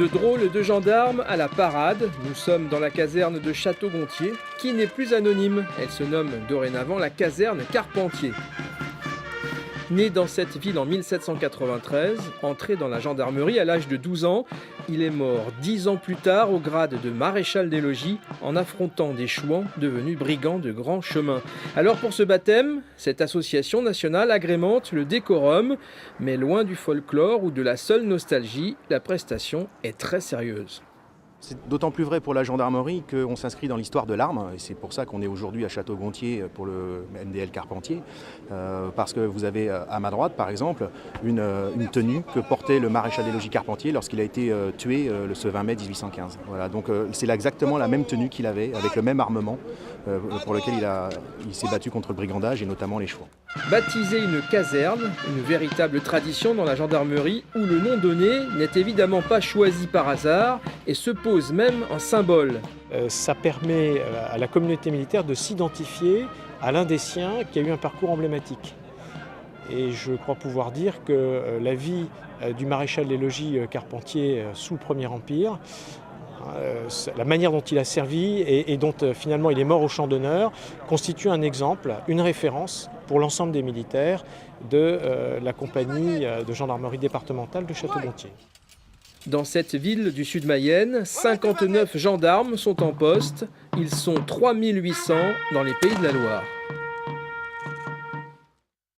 De drôles de gendarmes à la parade, nous sommes dans la caserne de Château-Gontier, qui n'est plus anonyme. Elle se nomme dorénavant la caserne Carpentier. Né dans cette ville en 1793, entré dans la gendarmerie à l'âge de 12 ans, il est mort 10 ans plus tard au grade de maréchal des logis en affrontant des chouans devenus brigands de grand chemin. Alors pour ce baptême, cette association nationale agrémente le décorum, mais loin du folklore ou de la seule nostalgie, la prestation est très sérieuse. C'est d'autant plus vrai pour la gendarmerie qu'on s'inscrit dans l'histoire de l'arme, et c'est pour ça qu'on est aujourd'hui à Château-Gontier pour le MDL Carpentier, parce que vous avez à ma droite par exemple une tenue que portait le maréchal des logis Carpentier lorsqu'il a été tué ce 20 mai 1815. Voilà, donc c'est exactement la même tenue qu'il avait, avec le même armement pour lequel il s'est battu contre le brigandage et notamment les chouans. Baptiser une caserne, une véritable tradition dans la gendarmerie où le nom donné n'est évidemment pas choisi par hasard et se pose même en symbole. Ça permet à la communauté militaire de s'identifier à l'un des siens qui a eu un parcours emblématique. Et je crois pouvoir dire que la vie du maréchal des logis Carpentier sous le Premier Empire, la manière dont il a servi et dont finalement il est mort au champ d'honneur constitue un exemple, une référence pour l'ensemble des militaires de la compagnie de gendarmerie départementale de Château-Gontier. Dans cette ville du Sud-Mayenne, 59 gendarmes sont en poste. Ils sont 3800 dans les Pays de la Loire.